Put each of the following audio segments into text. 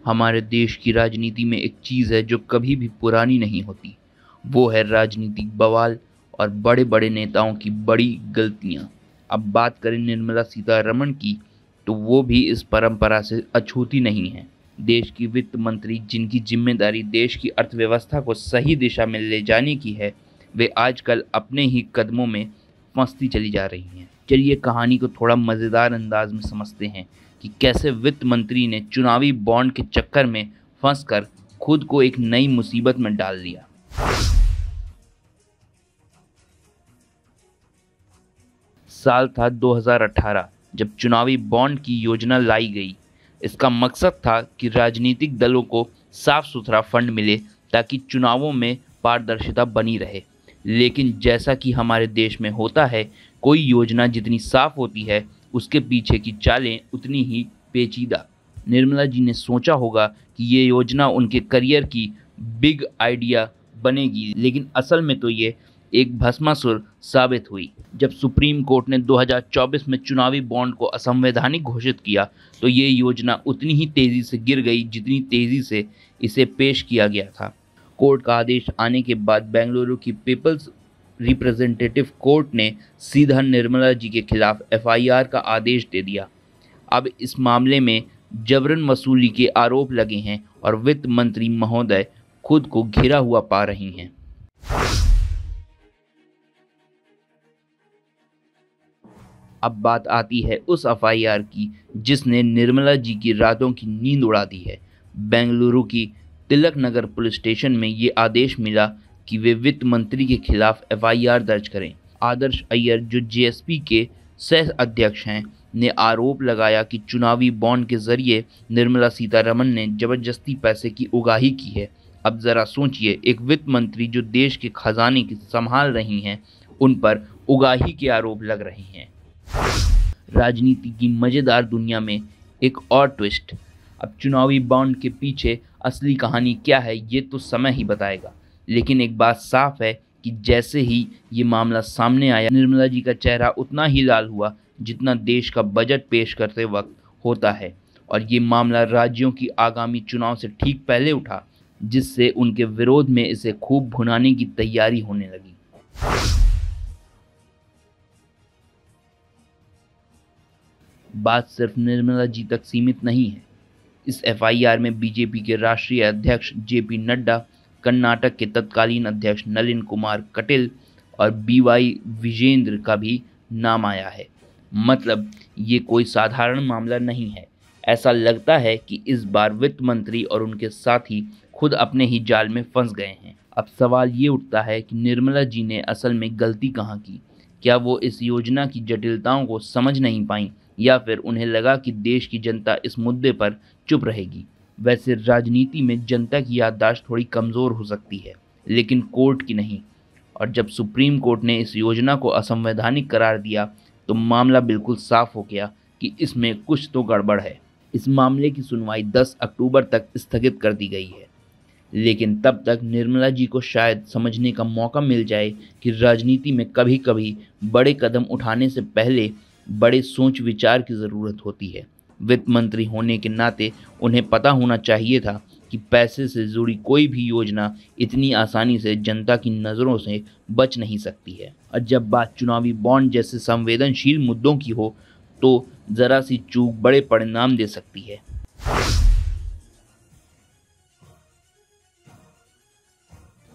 हमारे देश की राजनीति में एक चीज़ है जो कभी भी पुरानी नहीं होती, वो है राजनीतिक बवाल और बड़े बड़े नेताओं की बड़ी गलतियां। अब बात करें निर्मला सीतारमण की, तो वो भी इस परंपरा से अछूती नहीं है। देश की वित्त मंत्री, जिनकी जिम्मेदारी देश की अर्थव्यवस्था को सही दिशा में ले जाने की है, वे आजकल अपने ही कदमों में फंसती चली जा रही हैं। चलिए कहानी को थोड़ा मज़ेदार अंदाज में समझते हैं कि कैसे वित्त मंत्री ने चुनावी बॉन्ड के चक्कर में फंसकर खुद को एक नई मुसीबत में डाल लिया। साल था 2018 जब चुनावी बॉन्ड की योजना लाई गई। इसका मकसद था कि राजनीतिक दलों को साफ सुथरा फंड मिले ताकि चुनावों में पारदर्शिता बनी रहे। लेकिन जैसा कि हमारे देश में होता है, कोई योजना जितनी साफ होती है उसके पीछे की चालें उतनी ही पेचीदा। निर्मला जी ने सोचा होगा कि ये योजना उनके करियर की बिग आइडिया बनेगी, लेकिन असल में तो ये एक भस्मासुर साबित हुई। जब सुप्रीम कोर्ट ने 2024 में चुनावी बॉन्ड को असंवैधानिक घोषित किया, तो ये योजना उतनी ही तेजी से गिर गई जितनी तेजी से इसे पेश किया गया था। कोर्ट का आदेश आने के बाद बेंगलुरु की पीपल्स रिप्रेजेंटेटिव कोर्ट ने सीधा निर्मला जी के खिलाफ एफआईआर का आदेश दे दिया। अब इस मामले में जबरन वसूली के आरोप लगे हैं और वित्त मंत्री महोदय खुद को घिरा हुआ पा रही हैं। अब बात आती है उस एफआईआर की जिसने निर्मला जी की रातों की नींद उड़ा दी है। बेंगलुरु की तिलक नगर पुलिस स्टेशन में ये आदेश मिला कि वे वित्त मंत्री के खिलाफ एफआईआर दर्ज करें। आदर्श अय्यर, जो जेएसपी के सह अध्यक्ष हैं, ने आरोप लगाया कि चुनावी बॉन्ड के जरिए निर्मला सीतारमण ने जबरदस्ती पैसे की उगाही की है। अब जरा सोचिए, एक वित्त मंत्री जो देश के खजाने की संभाल रही हैं, उन पर उगाही के आरोप लग रहे हैं। राजनीति की मजेदार दुनिया में एक और ट्विस्ट। अब चुनावी बॉन्ड के पीछे असली कहानी क्या है, ये तो समय ही बताएगा। लेकिन एक बात साफ है कि जैसे ही ये मामला सामने आया, निर्मला जी का चेहरा उतना ही लाल हुआ जितना देश का बजट पेश करते वक्त होता है। और ये मामला राज्यों की आगामी चुनाव से ठीक पहले उठा, जिससे उनके विरोध में इसे खूब भुनाने की तैयारी होने लगी। बात सिर्फ निर्मला जी तक सीमित नहीं है। इस एफआईआर में बीजेपी के राष्ट्रीय अध्यक्ष जेपी नड्डा, कर्नाटक के तत्कालीन अध्यक्ष नलिन कुमार कटील और बीवाई विजेंद्र का भी नाम आया है। मतलब ये कोई साधारण मामला नहीं है। ऐसा लगता है कि इस बार वित्त मंत्री और उनके साथी खुद अपने ही जाल में फंस गए हैं। अब सवाल ये उठता है कि निर्मला जी ने असल में गलती कहाँ की? क्या वो इस योजना की जटिलताओं को समझ नहीं पाई, या फिर उन्हें लगा कि देश की जनता इस मुद्दे पर चुप रहेगी? वैसे राजनीति में जनता की याददाश्त थोड़ी कमज़ोर हो सकती है, लेकिन कोर्ट की नहीं। और जब सुप्रीम कोर्ट ने इस योजना को असंवैधानिक करार दिया, तो मामला बिल्कुल साफ हो गया कि इसमें कुछ तो गड़बड़ है। इस मामले की सुनवाई 10 अक्टूबर तक स्थगित कर दी गई है। लेकिन तब तक निर्मला जी को शायद समझने का मौका मिल जाए कि राजनीति में कभी कभी बड़े कदम उठाने से पहले बड़े सोच विचार की ज़रूरत होती है। वित्त मंत्री होने के नाते उन्हें पता होना चाहिए था कि पैसे से जुड़ी कोई भी योजना इतनी आसानी से जनता की नज़रों से बच नहीं सकती है। और जब बात चुनावी बॉन्ड जैसे संवेदनशील मुद्दों की हो, तो ज़रा सी चूक बड़े परिणाम दे सकती है।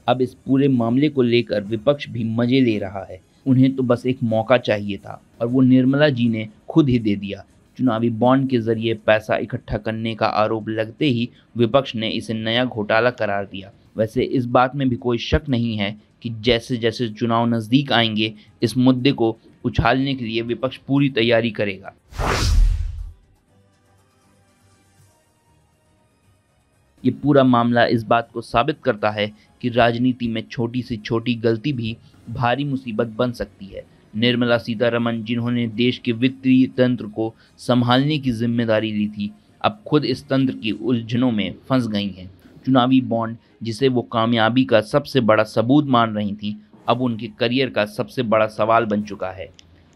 अब इस पूरे मामले को लेकर विपक्ष भी मजे ले रहा है। उन्हें तो बस एक मौका चाहिए था और वो निर्मला जी ने खुद ही दे दिया। चुनावी बॉन्ड के जरिए पैसा इकट्ठा करने का आरोप लगते ही विपक्ष ने इसे नया घोटाला करार दिया। वैसे इस बात में भी कोई शक नहीं है कि जैसे जैसे चुनाव नज़दीक आएंगे, इस मुद्दे को उछालने के लिए विपक्ष पूरी तैयारी करेगा। ये पूरा मामला इस बात को साबित करता है कि राजनीति में छोटी से छोटी गलती भी भारी मुसीबत बन सकती है। निर्मला सीतारमण, जिन्होंने देश के वित्तीय तंत्र को संभालने की जिम्मेदारी ली थी, अब खुद इस तंत्र की उलझनों में फंस गई हैं। चुनावी बॉन्ड, जिसे वो कामयाबी का सबसे बड़ा सबूत मान रही थी, अब उनके करियर का सबसे बड़ा सवाल बन चुका है।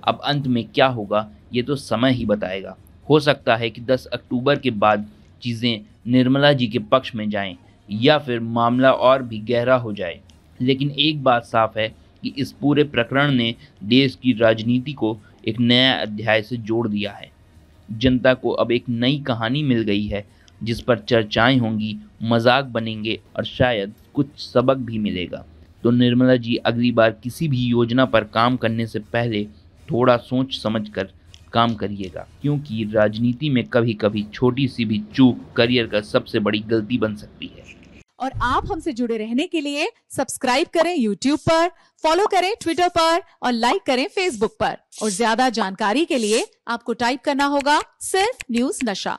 अब अंत में क्या होगा, ये तो समय ही बताएगा। हो सकता है कि 10 अक्टूबर के बाद चीज़ें निर्मला जी के पक्ष में जाएं या फिर मामला और भी गहरा हो जाए। लेकिन एक बात साफ है कि इस पूरे प्रकरण ने देश की राजनीति को एक नया अध्याय से जोड़ दिया है। जनता को अब एक नई कहानी मिल गई है जिस पर चर्चाएं होंगी, मजाक बनेंगे और शायद कुछ सबक भी मिलेगा। तो निर्मला जी अगली बार किसी भी योजना पर काम करने से पहले थोड़ा सोच समझ कर काम करिएगा, क्योंकि राजनीति में कभी कभी छोटी सी भी चूक करियर का सबसे बड़ी गलती बन सकती है। और आप हमसे जुड़े रहने के लिए सब्सक्राइब करें YouTube पर, फॉलो करें Twitter पर और लाइक करें Facebook पर। और ज्यादा जानकारी के लिए आपको टाइप करना होगा सिर्फ न्यूज़ नशा।